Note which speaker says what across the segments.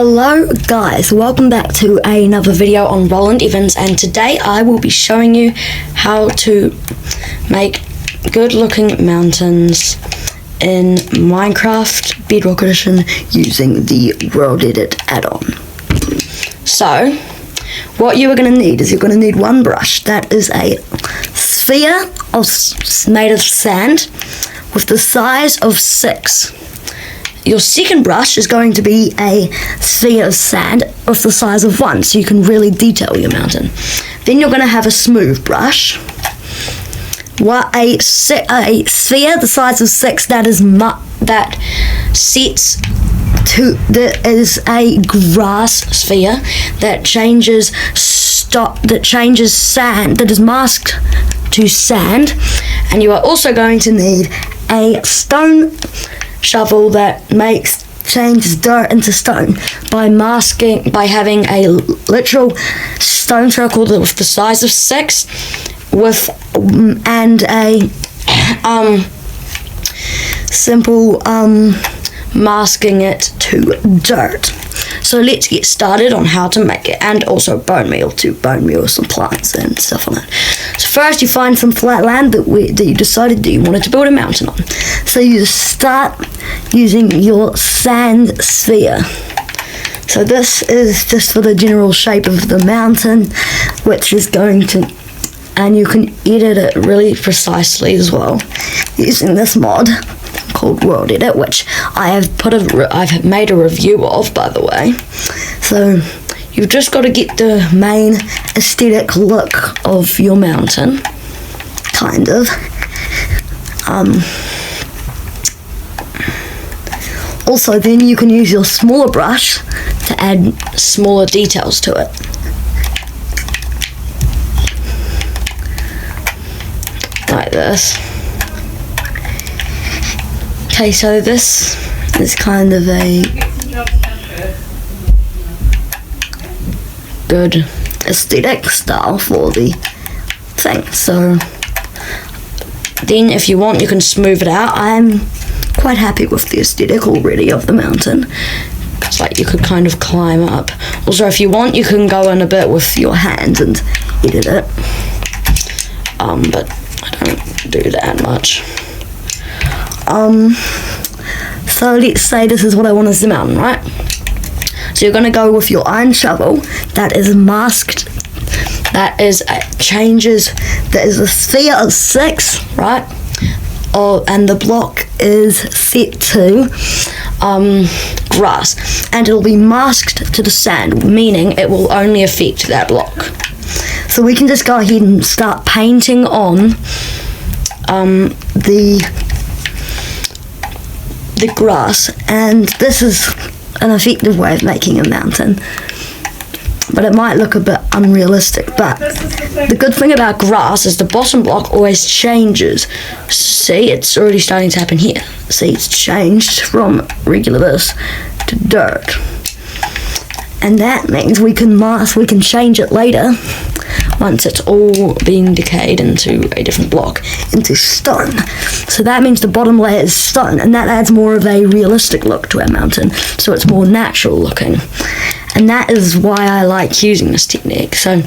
Speaker 1: Hello guys, welcome back to another video on Worldedit, and today I will be showing you how to make good looking mountains in Minecraft Bedrock Edition using the Worldedit add-on. So what you are going to need is you're going to need one brush. That is a sphere made of sand with the size of 6. Your second brush is going to be a sphere of sand of the size of 1, so you can really detail your mountain. Then you're going to have a smooth brush. A sphere the size of 6 that is a grass sphere that changes sand, that is masked to sand. And you are also going to need a stone shovel that changes dirt into stone by having a literal stone circle with the size of 6 and a simple masking it to dirt. So let's get started on how to make it, and also bone meal some plants and stuff on it. So first you find some flat land that you decided that you wanted to build a mountain on. So you start using your sand sphere. So this is just for the general shape of the mountain, which is going to, and you can edit it really precisely as well using this mod called Worldedit, which I've made a review of, by the way. So you've just got to get the main aesthetic look of your mountain, kind of. Also, then you can use your smaller brush to add smaller details to it. Like this. Okay, so this is kind of a good aesthetic style for the thing. So then if you want, you can smooth it out. I'm quite happy with the aesthetic already of the mountain. It's like you could kind of climb up. Also, if you want, you can go in a bit with your hands and edit it. But I don't do that much. So let's say this is what I want as the mountain, right? So you're going to go with your iron shovel that is masked, that is a sphere of 6, right? And the block is set to grass, and it will be masked to the sand, meaning it will only affect that block. So we can just go ahead and start painting on the grass, and this is an effective way of making a mountain, but it might look a bit unrealistic. But the good thing about grass is the bottom block always changes. See, it's already starting to happen here. See, it's changed from regular this to dirt, and that means we can change it later once it's all being decayed into a different block, into stone. So that means the bottom layer is stone, and that adds more of a realistic look to our mountain, so it's more natural looking. And that is why I like using this technique. So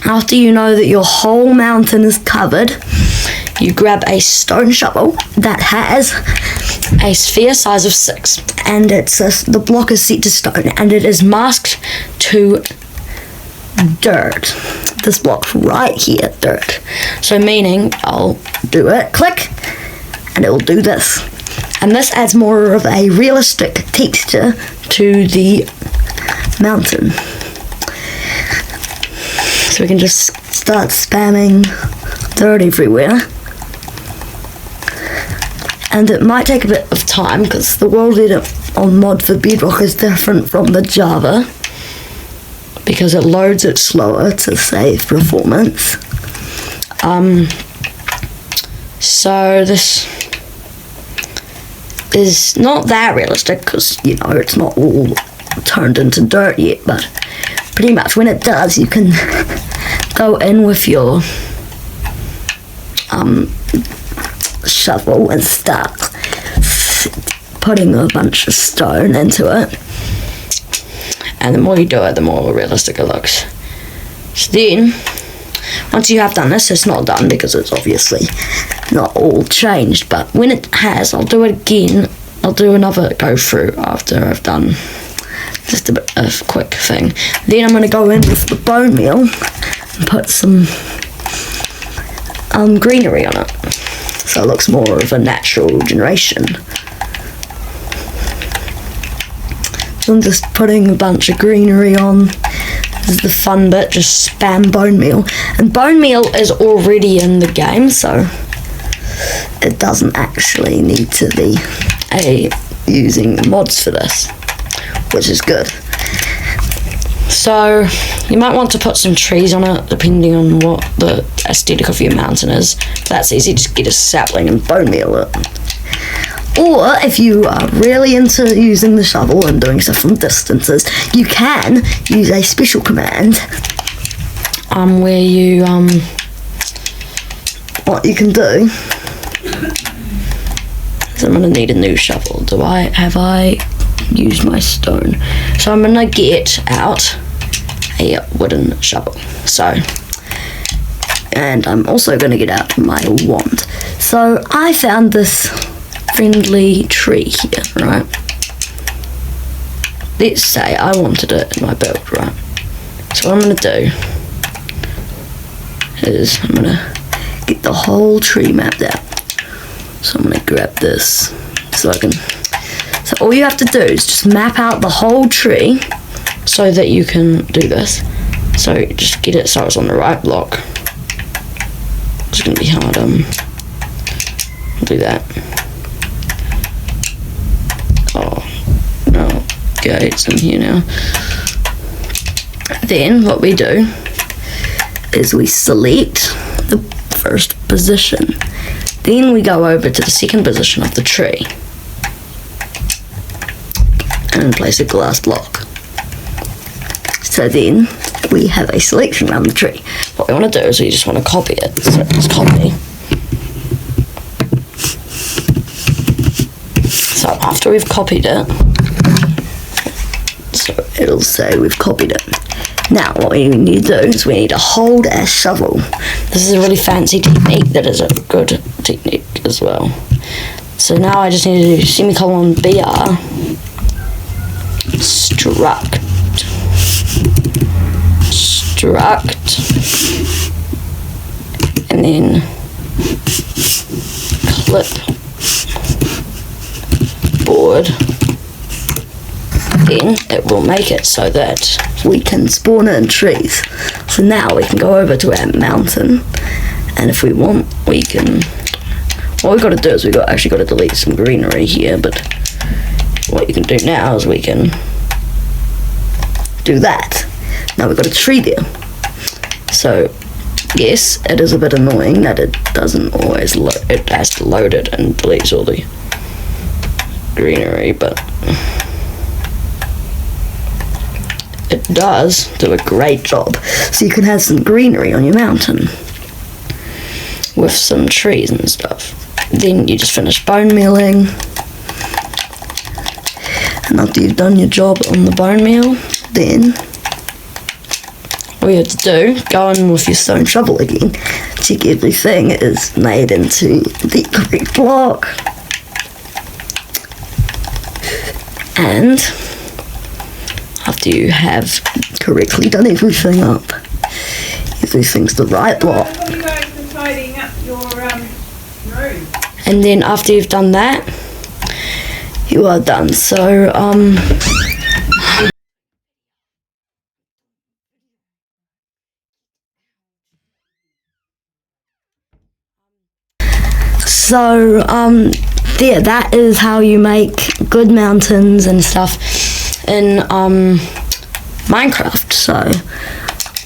Speaker 1: after you know that your whole mountain is covered, you grab a stone shovel that has a sphere size of 6, and the block is set to stone, and it is masked to dirt. This block right here, dirt. So meaning I'll do it, click, and it will do this. And this adds more of a realistic texture to the mountain. So we can just start spamming dirt everywhere. And it might take a bit of time because the Worldedit on mod for Bedrock is different from the Java, because it loads it slower to save performance. So this is not that realistic because, you know, it's not all turned into dirt yet, but pretty much when it does, you can go in with your shovel and start putting a bunch of stone into it. and the more you do it, the more realistic it looks. So then, once you have done this, it's not done because it's obviously not all changed, but when it has, I'll do it again. I'll do another go through after I've done just a bit of quick thing. Then I'm going to go in with the bone meal and put some greenery on it, so it looks more of a natural generation. So I'm just putting a bunch of greenery on. This is the fun bit, just spam bone meal. And bone meal is already in the game, so it doesn't actually need to be using mods for this, which is good. So you might want to put some trees on it depending on what the aesthetic of your mountain is. That's easy, just get a sapling and bone meal it. Or if you are really into using the shovel and doing stuff from distances, you can use a special command where you what you can do. So I'm gonna need a new shovel. Have I used my stone? So I'm gonna get out a wooden shovel. And I'm also gonna get out my wand. So I found this friendly tree here, right? Let's say I wanted it in my build, right? So what I'm gonna do is I'm gonna get the whole tree mapped out. So I'm gonna grab this so all you have to do is just map out the whole tree so that you can do this. So just get it so it's on the right block. It's gonna be hard. Do that. Oh no, okay, it's in here now. Then what we do is we select the first position. Then we go over to the second position of the tree and place a glass block. So then we have a selection around the tree. What we want to do is we just want to copy it. So let's copy. So after we've copied it, so it'll say we've copied it. Now what we need to do is we need to hold our shovel. This is a really fancy technique that is a good technique as well. So now I just need to do semicolon BR struct, and then clipboard. Then it will make it so that we can spawn in trees. So now we can go over to our mountain, and if we want, we can. What we've got to do is actually got to delete some greenery here, but what you can do now is we can do that. Now we've got a tree there. So yes, it is a bit annoying that it doesn't always load. It has to load it and deletes all the greenery, but it does do a great job. So you can have some greenery on your mountain with some trees and stuff. Then you just finish bone mealing, and after you've done your job on the bone meal, then all you have to do, go in with your stone shovel again, check everything is made into the correct block, and after you have correctly done everything up, everything's the right block.
Speaker 2: How are you guys been tidying up your room?
Speaker 1: And then after you've done that, you are done. So yeah, that is how you make good mountains and stuff in Minecraft. So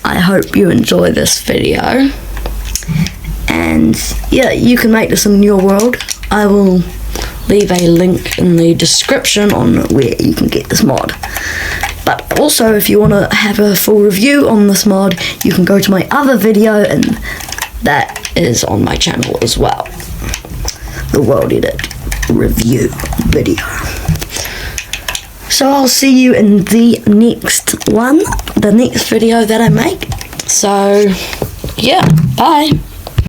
Speaker 1: I hope you enjoy this video, and yeah, you can make this in your world. I will leave a link in the description on where you can get this mod. But also, if you want to have a full review on this mod, you can go to my other video, and that is on my channel as well, the Worldedit review video. So I'll see you in the next one, the next video that I make. So yeah, bye.